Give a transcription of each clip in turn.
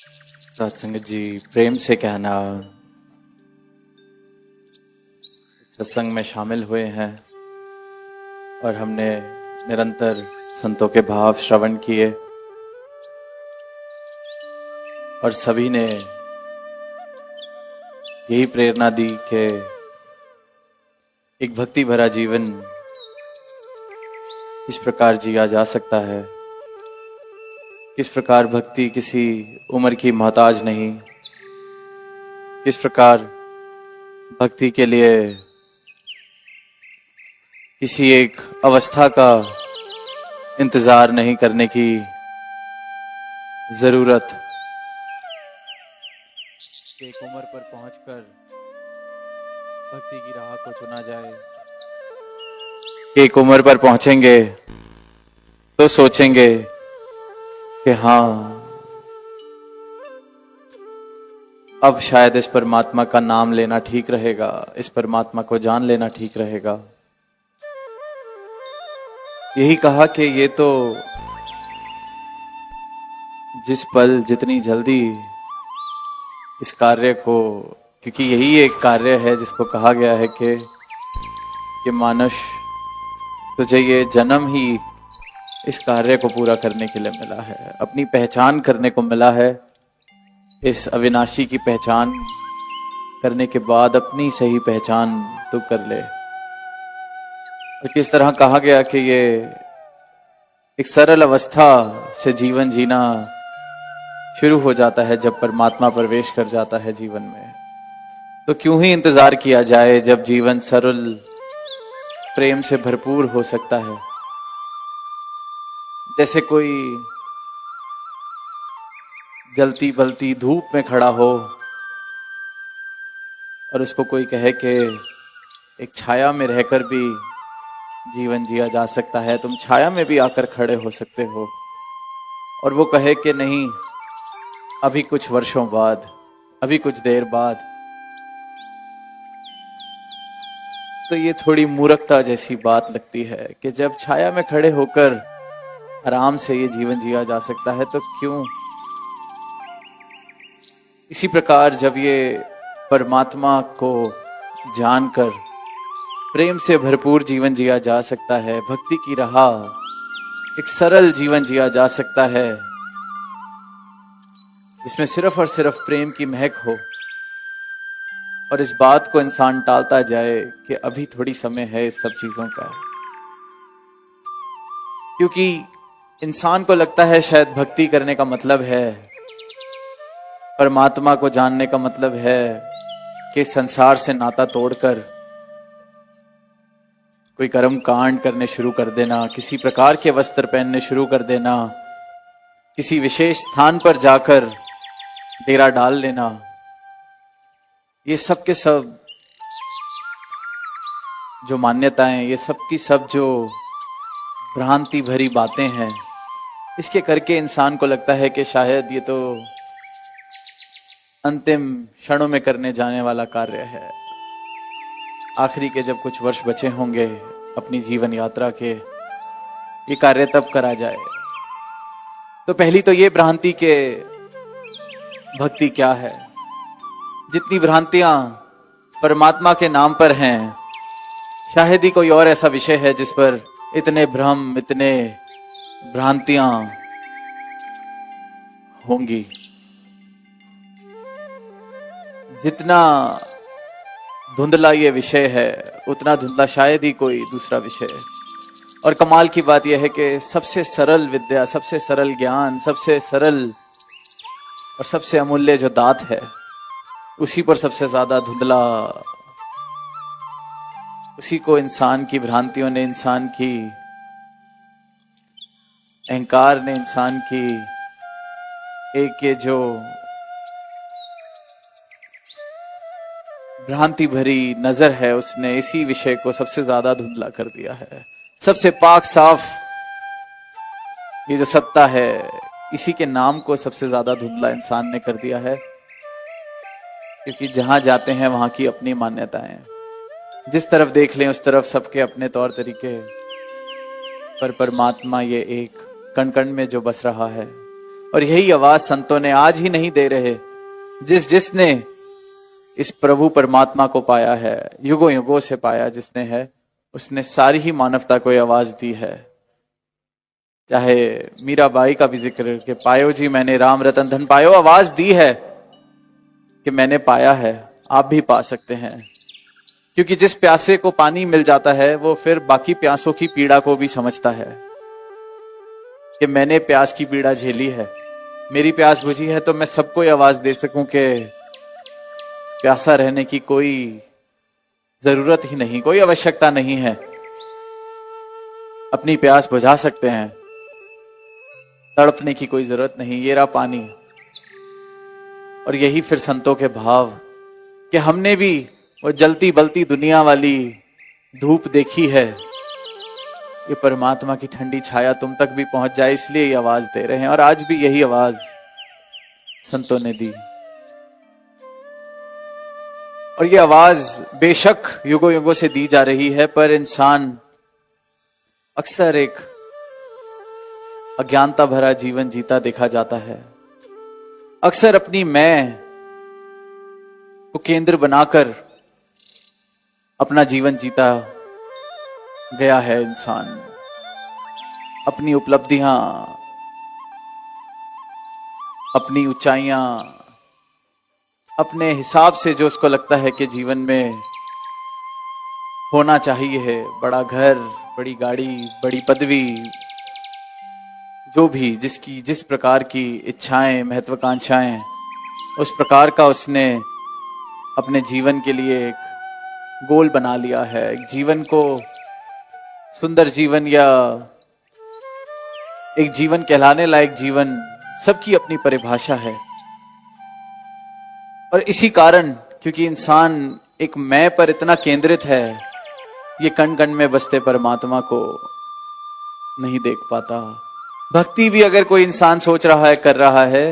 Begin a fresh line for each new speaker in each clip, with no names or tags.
सत्संग जी, प्रेम से कहना, सत्संग में शामिल हुए हैं और हमने निरंतर संतों के भाव श्रवण किए और सभी ने यही प्रेरणा दी कि एक भक्ति भरा जीवन इस प्रकार जिया जा सकता है। किस प्रकार भक्ति किसी उम्र की मोहताज नहीं, किस प्रकार भक्ति के लिए किसी एक अवस्था का इंतजार नहीं करने की जरूरत, एक उम्र पर पहुंचकर भक्ति की राह को चुना जाए। एक उम्र पर पहुंचेंगे तो सोचेंगे कि हाँ, अब शायद इस परमात्मा का नाम लेना ठीक रहेगा, इस परमात्मा को जान लेना ठीक रहेगा। यही कहा कि ये तो जिस पल जितनी जल्दी इस कार्य को, क्योंकि यही एक कार्य है जिसको कहा गया है कि मानुष तुझे ये जन्म ही इस कार्य को पूरा करने के लिए मिला है, अपनी पहचान करने को मिला है। इस अविनाशी की पहचान करने के बाद अपनी सही पहचान तू कर ले। और किस तरह कहा गया कि ये एक सरल अवस्था से जीवन जीना शुरू हो जाता है जब परमात्मा प्रवेश कर जाता है जीवन में। तो क्यों ही इंतजार किया जाए जब जीवन सरल प्रेम से भरपूर हो सकता है। जैसे कोई जलती बलती धूप में खड़ा हो और उसको कोई कहे कि एक छाया में रहकर भी जीवन जिया जा सकता है, तुम छाया में भी आकर खड़े हो सकते हो, और वो कहे कि नहीं, अभी कुछ वर्षों बाद, अभी कुछ देर बाद, तो ये थोड़ी मूर्खता जैसी बात लगती है कि जब छाया में खड़े होकर आराम से ये जीवन जिया जा सकता है तो क्यों। इसी प्रकार जब ये परमात्मा को जानकर प्रेम से भरपूर जीवन जिया जा सकता है, भक्ति की राह एक सरल जीवन जिया जा सकता है जिसमें सिर्फ और सिर्फ प्रेम की महक हो, और इस बात को इंसान टालता जाए कि अभी थोड़ी समय है इस सब चीजों का, क्योंकि इंसान को लगता है शायद भक्ति करने का मतलब है, परमात्मा को जानने का मतलब है कि संसार से नाता तोड़कर कोई कर्म कांड करने शुरू कर देना, किसी प्रकार के वस्त्र पहनने शुरू कर देना, किसी विशेष स्थान पर जाकर डेरा डाल लेना। ये सब के सब जो मान्यताएं, ये सब की सब जो भ्रांति भरी बातें हैं, इसके करके इंसान को लगता है कि शायद ये तो अंतिम क्षणों में करने जाने वाला कार्य है। आखिरी के जब कुछ वर्ष बचे होंगे अपनी जीवन यात्रा के, ये कार्य तब करा जाए। तो पहली तो ये भ्रांति के भक्ति क्या है। जितनी भ्रांतियां परमात्मा के नाम पर हैं, शायद ही कोई और ऐसा विषय है जिस पर इतने भ्रम, इतने भ्रांतियां होंगी। जितना धुंधला ये विषय है, उतना धुंधला शायद ही कोई दूसरा विषय है। और कमाल की बात यह है कि सबसे सरल विद्या, सबसे सरल ज्ञान, सबसे सरल और सबसे अमूल्य जो दात है, उसी पर सबसे ज्यादा धुंधला, उसी को इंसान की भ्रांतियों ने, इंसान की अहंकार ने, इंसान की एक ये जो भ्रांति भरी नजर है, उसने इसी विषय को सबसे ज्यादा धुंधला कर दिया है। सबसे पाक साफ ये जो सत्ता है, इसी के नाम को सबसे ज्यादा धुंधला इंसान ने कर दिया है। क्योंकि जहां जाते हैं वहां की अपनी मान्यताएं, जिस तरफ देख लें उस तरफ सबके अपने तौर तरीके, पर परमात्मा ये एक कण कण में जो बस रहा है, और यही आवाज संतों ने आज ही नहीं दे रहे, जिसने इस प्रभु परमात्मा को पाया है, युगों युगों से पाया जिसने है, उसने सारी ही मानवता को आवाज दी है। चाहे मीराबाई का भी जिक्र कि पायो जी मैंने राम रतन धन पायो, आवाज दी है कि मैंने पाया है, आप भी पा सकते हैं। क्योंकि जिस प्यासे को पानी मिल जाता है वो फिर बाकी प्यासों की पीड़ा को भी समझता है कि मैंने प्यास की पीड़ा झेली है, मेरी प्यास बुझी है, तो मैं सबको आवाज दे सकूं कि प्यासा रहने की कोई जरूरत ही नहीं, कोई आवश्यकता नहीं है, अपनी प्यास बुझा सकते हैं, तड़पने की कोई जरूरत नहीं, ये रहा पानी। और यही फिर संतों के भाव कि हमने भी वो जलती बलती दुनिया वाली धूप देखी है, ये परमात्मा की ठंडी छाया तुम तक भी पहुंच जाए, इसलिए ये आवाज दे रहे हैं। और आज भी यही आवाज संतों ने दी। और ये आवाज बेशक युगों युगों से दी जा रही है, पर इंसान अक्सर एक अज्ञानता भरा जीवन जीता देखा जाता है। अक्सर अपनी मैं को केंद्र बनाकर अपना जीवन जीता गया है इंसान। अपनी उपलब्धियां, अपनी ऊंचाइयां, अपने हिसाब से जो उसको लगता है कि जीवन में होना चाहिए है, बड़ा घर, बड़ी गाड़ी, बड़ी पदवी, जो भी जिस प्रकार की इच्छाएं, महत्वाकांक्षाएं, उस प्रकार का उसने अपने जीवन के लिए एक गोल बना लिया है। एक जीवन को सुंदर जीवन या एक जीवन कहलाने लायक जीवन, सबकी अपनी परिभाषा है। और इसी कारण क्योंकि इंसान एक मैं पर इतना केंद्रित है, ये कण कण में बसते परमात्मा को नहीं देख पाता। भक्ति भी अगर कोई इंसान सोच रहा है, कर रहा है,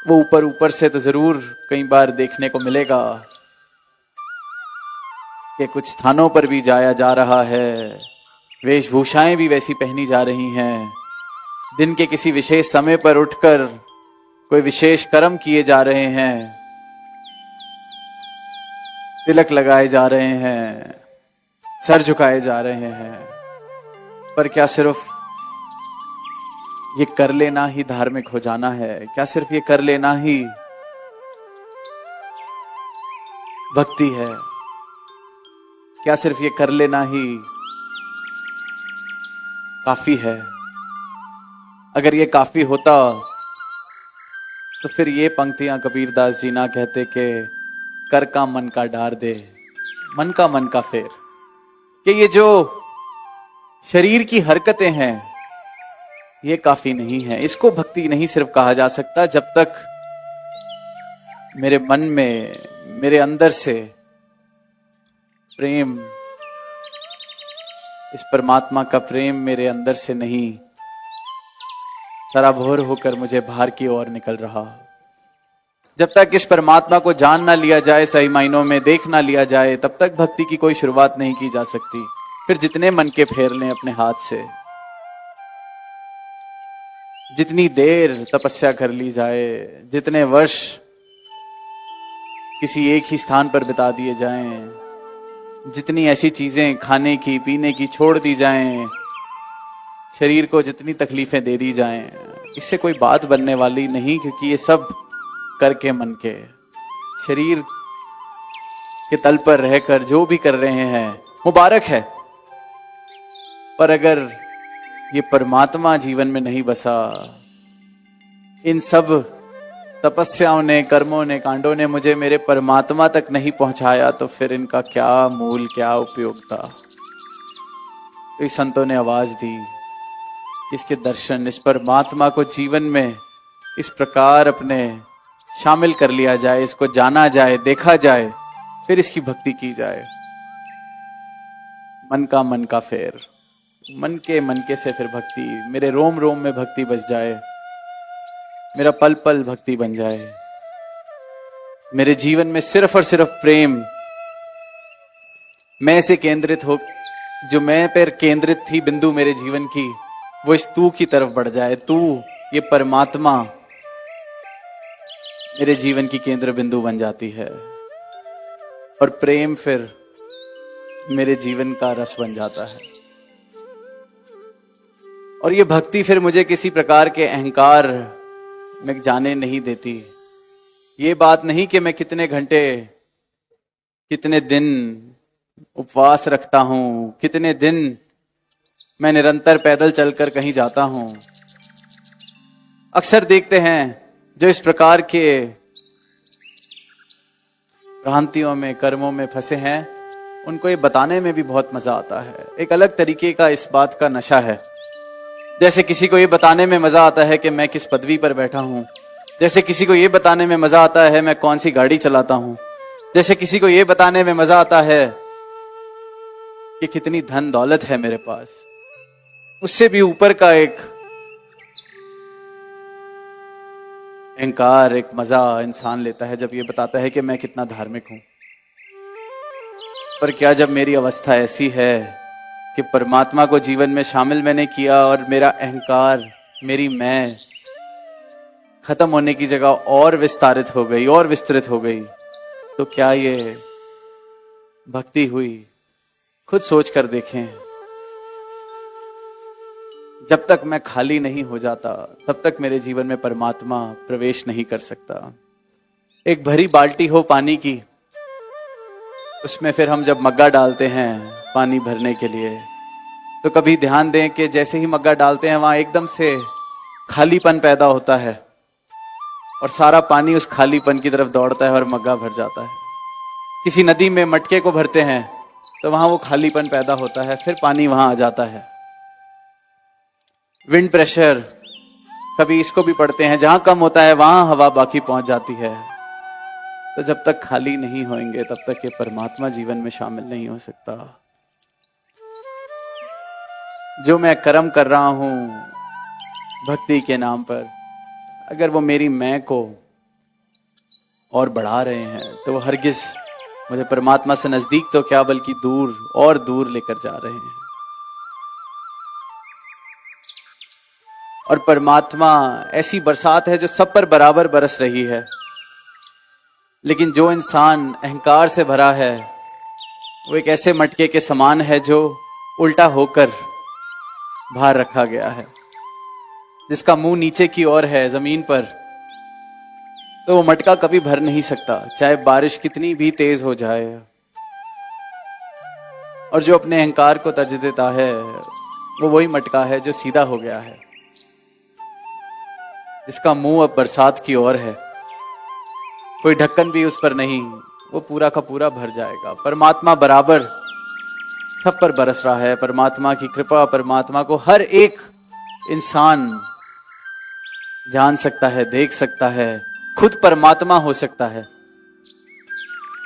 वो ऊपर ऊपर से तो जरूर कई बार देखने को मिलेगा कि कुछ स्थानों पर भी जाया जा रहा है, वेशभूषाएं भी वैसी पहनी जा रही हैं, दिन के किसी विशेष समय पर उठकर कोई विशेष कर्म किए जा रहे हैं, तिलक लगाए जा रहे हैं, सर झुकाए जा रहे हैं। पर क्या सिर्फ ये कर लेना ही धार्मिक हो जाना है? क्या सिर्फ ये कर लेना ही भक्ति है? क्या सिर्फ ये कर लेना ही काफी है? अगर ये काफी होता तो फिर ये पंक्तियां कबीरदास जी ना कहते कि कर का मन का डार दे, मन का फेर। कि ये जो शरीर की हरकतें हैं ये काफी नहीं है। इसको भक्ति नहीं सिर्फ कहा जा सकता जब तक मेरे मन में, मेरे अंदर से प्रेम, इस परमात्मा का प्रेम मेरे अंदर से नहीं सराबोर होकर मुझे बाहर की ओर निकल रहा। जब तक इस परमात्मा को जान ना लिया जाए, सही मायनों में देख ना लिया जाए, तब तक भक्ति की कोई शुरुआत नहीं की जा सकती। फिर जितने मन के फेर लें अपने हाथ से, जितनी देर तपस्या कर ली जाए, जितने वर्ष किसी एक ही स्थान पर बिता दिए जाएं, जितनी ऐसी चीजें खाने की पीने की छोड़ दी जाएं, शरीर को जितनी तकलीफें दे दी जाएं, इससे कोई बात बनने वाली नहीं। क्योंकि ये सब करके मन के शरीर के तल पर रहकर जो भी कर रहे हैं मुबारक है, पर अगर ये परमात्मा जीवन में नहीं बसा, इन सब तपस्याओं ने, कर्मों ने, कांडों ने मुझे मेरे परमात्मा तक नहीं पहुंचाया, तो फिर इनका क्या मूल, क्या उपयोग था? तो इस संतों ने आवाज दी, इसके दर्शन, इस परमात्मा को जीवन में इस प्रकार अपने शामिल कर लिया जाए, इसको जाना जाए, देखा जाए, फिर इसकी भक्ति की जाए। मन का फेर, मन के से फिर भक्ति, मेरे रोम रोम में भक्ति बस जाए, मेरा पल पल भक्ति बन जाए, मेरे जीवन में सिर्फ और सिर्फ प्रेम, मैं से केंद्रित हो, जो मैं पर केंद्रित थी बिंदु मेरे जीवन की, वो इस तू की तरफ बढ़ जाए। तू ये परमात्मा मेरे जीवन की केंद्र बिंदु बन जाती है और प्रेम फिर मेरे जीवन का रस बन जाता है। और ये भक्ति फिर मुझे किसी प्रकार के अहंकार में जाने नहीं देती। ये बात नहीं कि मैं कितने घंटे कितने दिन उपवास रखता हूं, कितने दिन मैं निरंतर पैदल चलकर कहीं जाता हूं। अक्सर देखते हैं जो इस प्रकार के भ्रांतियों में, कर्मों में फंसे हैं, उनको ये बताने में भी बहुत मजा आता है। एक अलग तरीके का इस बात का नशा है। जैसे किसी को ये बताने में मजा आता है कि मैं किस पदवी पर बैठा हूं, जैसे किसी को ये बताने में मजा आता है मैं कौन सी गाड़ी चलाता हूं, जैसे किसी को ये बताने में मजा आता है कि कितनी धन दौलत है मेरे पास। उससे भी ऊपर का एक अहंकार, एक मजा इंसान लेता है जब ये बताता है कि मैं कितना धार्मिक हूं। पर क्या जब मेरी अवस्था ऐसी है कि परमात्मा को जीवन में शामिल मैंने किया और मेरा अहंकार, मेरी मैं खत्म होने की जगह और विस्तारित हो गई और विस्तृत हो गई, तो क्या ये भक्ति हुई? खुद सोच कर देखें। जब तक मैं खाली नहीं हो जाता तब तक मेरे जीवन में परमात्मा प्रवेश नहीं कर सकता। एक भरी बाल्टी हो पानी की, उसमें फिर हम जब मग्गा डालते हैं पानी भरने के लिए, तो कभी ध्यान दें कि जैसे ही मग्गा डालते हैं वहां एकदम से खालीपन पैदा होता है और सारा पानी उस खालीपन की तरफ दौड़ता है और मग्गा भर जाता है। किसी नदी में मटके को भरते हैं तो वहां वो खालीपन पैदा होता है, फिर पानी वहां आ जाता है। विंड प्रेशर, कभी इसको भी पढ़ते हैं, जहां कम होता है वहां हवा बाकी पहुंच जाती है। तो जब तक खाली नहीं होंगे तब तक ये परमात्मा जीवन में शामिल नहीं हो सकता। जो मैं कर्म कर रहा हूं भक्ति के नाम पर, अगर वो मेरी मैं को और बढ़ा रहे हैं तो वो हरगिज मुझे परमात्मा से नजदीक तो क्या बल्कि दूर और दूर लेकर जा रहे हैं। और परमात्मा ऐसी बरसात है जो सब पर बराबर बरस रही है, लेकिन जो इंसान अहंकार से भरा है वो एक ऐसे मटके के समान है जो उल्टा होकर बाहर रखा गया है, जिसका मुंह नीचे की ओर है जमीन पर। तो वो मटका कभी भर नहीं सकता, चाहे बारिश कितनी भी तेज हो जाए। और जो अपने अहंकार को तज देता है वो वही मटका है जो सीधा हो गया है, जिसका मुंह अब बरसात की ओर है, कोई ढक्कन भी उस पर नहीं, वो पूरा का पूरा भर जाएगा। परमात्मा बराबर सब पर बरस रहा है। परमात्मा की कृपा, परमात्मा को हर एक इंसान जान सकता है, देख सकता है, खुद परमात्मा हो सकता है।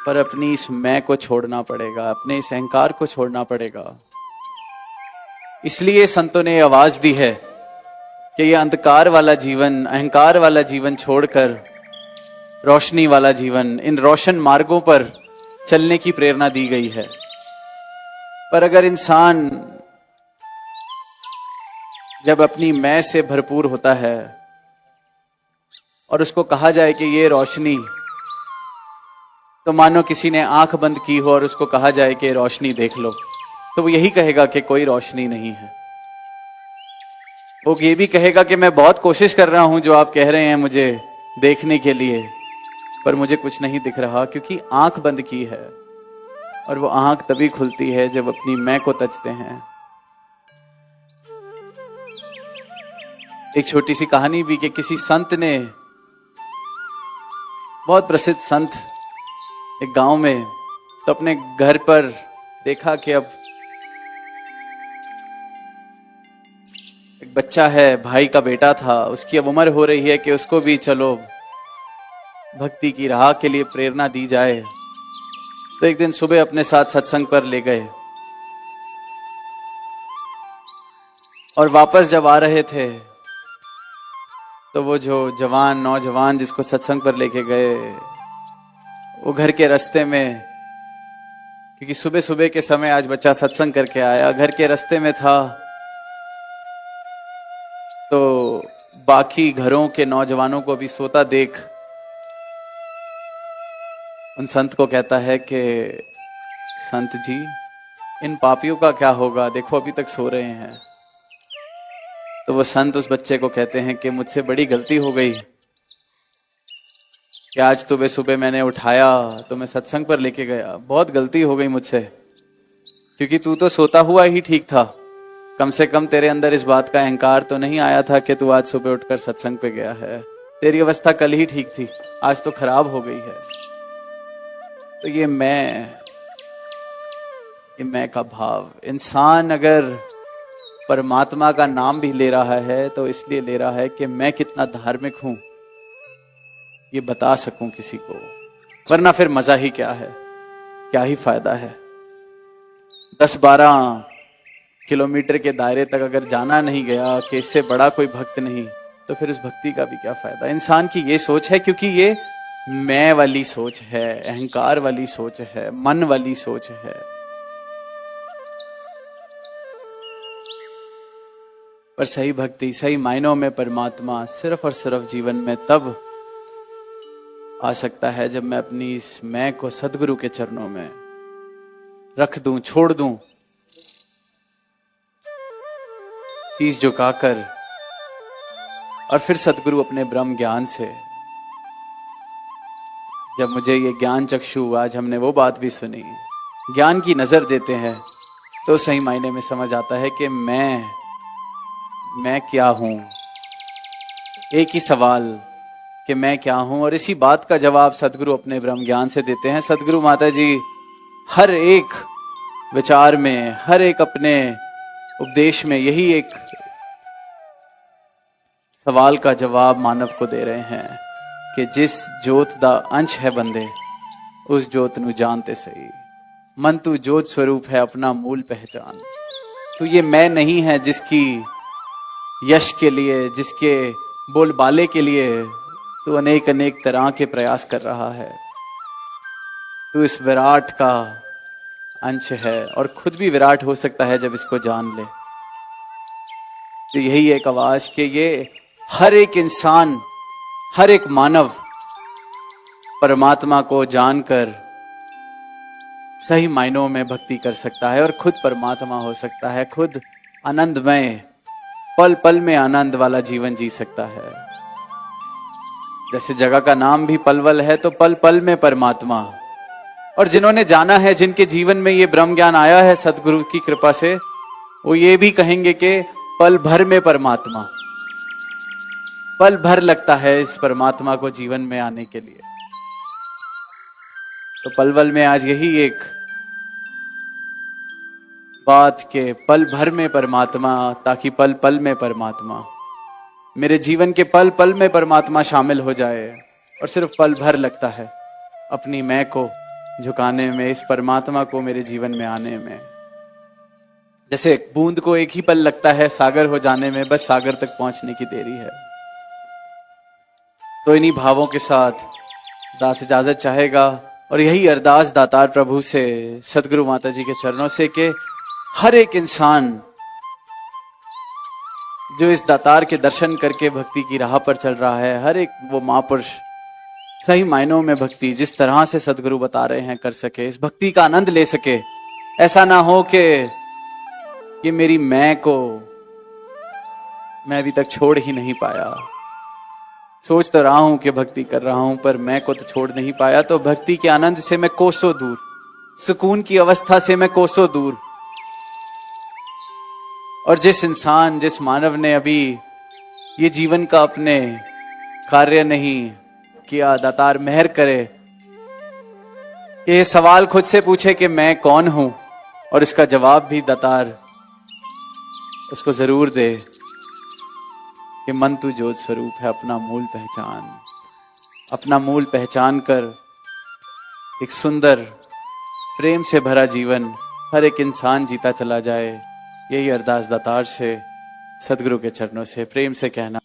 पर अपनी इस मैं को छोड़ना पड़ेगा, अपने इस अहंकार को छोड़ना पड़ेगा। इसलिए संतों ने आवाज दी है कि ये अंधकार वाला जीवन, अहंकार वाला जीवन छोड़कर रोशनी वाला जीवन, इन रोशन मार्गों पर चलने की प्रेरणा दी गई है। पर अगर इंसान जब अपनी मैं से भरपूर होता है और उसको कहा जाए कि ये रोशनी, तो मानो किसी ने आंख बंद की हो और उसको कहा जाए कि रोशनी देख लो, तो वो यही कहेगा कि कोई रोशनी नहीं है। वो ये भी कहेगा कि मैं बहुत कोशिश कर रहा हूं जो आप कह रहे हैं मुझे देखने के लिए, पर मुझे कुछ नहीं दिख रहा, क्योंकि आंख बंद की है। और वो आंख तभी खुलती है जब अपनी मैं को तजते हैं। एक छोटी सी कहानी भी कि किसी संत ने, बहुत प्रसिद्ध संत, एक गांव में, तो अपने घर पर देखा कि अब एक बच्चा है, भाई का बेटा था, उसकी अब उम्र हो रही है कि उसको भी चलो भक्ति की राह के लिए प्रेरणा दी जाए। तो एक दिन सुबह अपने साथ सत्संग पर ले गए और वापस जब आ रहे थे तो वो जो जवान, नौजवान जिसको सत्संग पर लेके गए, वो घर के रास्ते में, क्योंकि सुबह सुबह के समय आज बच्चा सत्संग करके आया, घर के रास्ते में था तो बाकी घरों के नौजवानों को भी सोता देख उन संत को कहता है कि संत जी, इन पापियों का क्या होगा, देखो अभी तक सो रहे हैं। तो वो संत उस बच्चे को कहते हैं कि मुझसे बड़ी गलती हो गई कि आज सुबह सुबह मैंने उठाया तो मैं सत्संग पर लेके गया। बहुत गलती हो गई मुझसे, क्योंकि तू तो सोता हुआ ही ठीक था। कम से कम तेरे अंदर इस बात का अहंकार तो नहीं आया था कि तू आज सुबह उठकर सत्संग पे गया है। तेरी अवस्था कल ही ठीक थी, आज तो खराब हो गई है। तो ये मैं का भाव, इंसान अगर परमात्मा का नाम भी ले रहा है तो इसलिए ले रहा है कि मैं कितना धार्मिक हूं ये बता सकूं किसी को, वरना फिर मजा ही क्या है, क्या ही फायदा है। 10-12 किलोमीटर के दायरे तक अगर जाना नहीं गया कि इससे बड़ा कोई भक्त नहीं, तो फिर उस भक्ति का भी क्या फायदा। इंसान की ये सोच है, क्योंकि ये मैं वाली सोच है, अहंकार वाली सोच है, मन वाली सोच है। पर सही भक्ति, सही मायनों में परमात्मा सिर्फ और सिर्फ जीवन में तब आ सकता है जब मैं अपनी इस मैं को सदगुरु के चरणों में रख दूं, छोड़ दूं, शीश झुकाकर। और फिर सदगुरु अपने ब्रह्म ज्ञान से, जब मुझे ये ज्ञान चक्षु, आज हमने वो बात भी सुनी, ज्ञान की नजर देते हैं, तो सही मायने में समझ आता है कि मैं क्या हूं। एक ही सवाल कि मैं क्या हूं, और इसी बात का जवाब सदगुरु अपने ब्रह्म ज्ञान से देते हैं। सदगुरु माता जी हर एक विचार में, हर एक अपने उपदेश में यही एक सवाल का जवाब मानव को दे रहे हैं कि जिस जोत दा अंश है बंदे, उस जोत नू जानते सही। मन तू जोत स्वरूप है, अपना मूल पहचान। तो ये मैं नहीं है जिसकी यश के लिए, जिसके बोलबाले के लिए तू अनेक अनेक तरह के प्रयास कर रहा है। तू इस विराट का अंश है और खुद भी विराट हो सकता है जब इसको जान ले। तो यही एक आवाज कि ये हर एक इंसान, हर एक मानव परमात्मा को जानकर सही मायनों में भक्ति कर सकता है और खुद परमात्मा हो सकता है, खुद आनंदमय, पल पल में आनंद वाला जीवन जी सकता है। जैसे जगह का नाम भी पलवल है, तो पल पल में परमात्मा। और जिन्होंने जाना है, जिनके जीवन में ये ब्रह्म ज्ञान आया है सदगुरु की कृपा से, वो ये भी कहेंगे कि पल भर में परमात्मा। पल भर लगता है इस परमात्मा को जीवन में आने के लिए। तो पलवल में आज यही एक बात के पल भर में परमात्मा, ताकि पल पल में परमात्मा, मेरे जीवन के पल पल में परमात्मा शामिल हो जाए। और सिर्फ पल भर लगता है अपनी मैं को झुकाने में, इस परमात्मा को मेरे जीवन में आने में। जैसे बूंद को एक ही पल लगता है सागर हो जाने में, बस सागर तक पहुंचने की देरी है। तो इन्हीं भावों के साथ दास इजाजत चाहेगा, और यही अरदास दातार प्रभु से, सदगुरु माता जी के चरणों से, कि हर एक इंसान जो इस दातार के दर्शन करके भक्ति की राह पर चल रहा है, हर एक वो महापुरुष सही मायनों में भक्ति जिस तरह से सदगुरु बता रहे हैं कर सके, इस भक्ति का आनंद ले सके। ऐसा ना हो कि ये मेरी मैं को मैं अभी तक छोड़ ही नहीं पाया। सोच तो रहा हूं कि भक्ति कर रहा हूं, पर मैं को तो छोड़ नहीं पाया। तो भक्ति के आनंद से मैं कोसों दूर, सुकून की अवस्था से मैं कोसों दूर। और जिस इंसान, जिस मानव ने अभी ये जीवन का अपने कार्य नहीं किया, दातार मेहर करे ये सवाल खुद से पूछे कि मैं कौन हूं, और इसका जवाब भी दातार उसको जरूर दे कि मन तू ज्योत स्वरूप है, अपना मूल पहचान। अपना मूल पहचान कर एक सुंदर प्रेम से भरा जीवन हर एक इंसान जीता चला जाए। यही अरदास दातार से, सदगुरु के चरणों से प्रेम से कहना।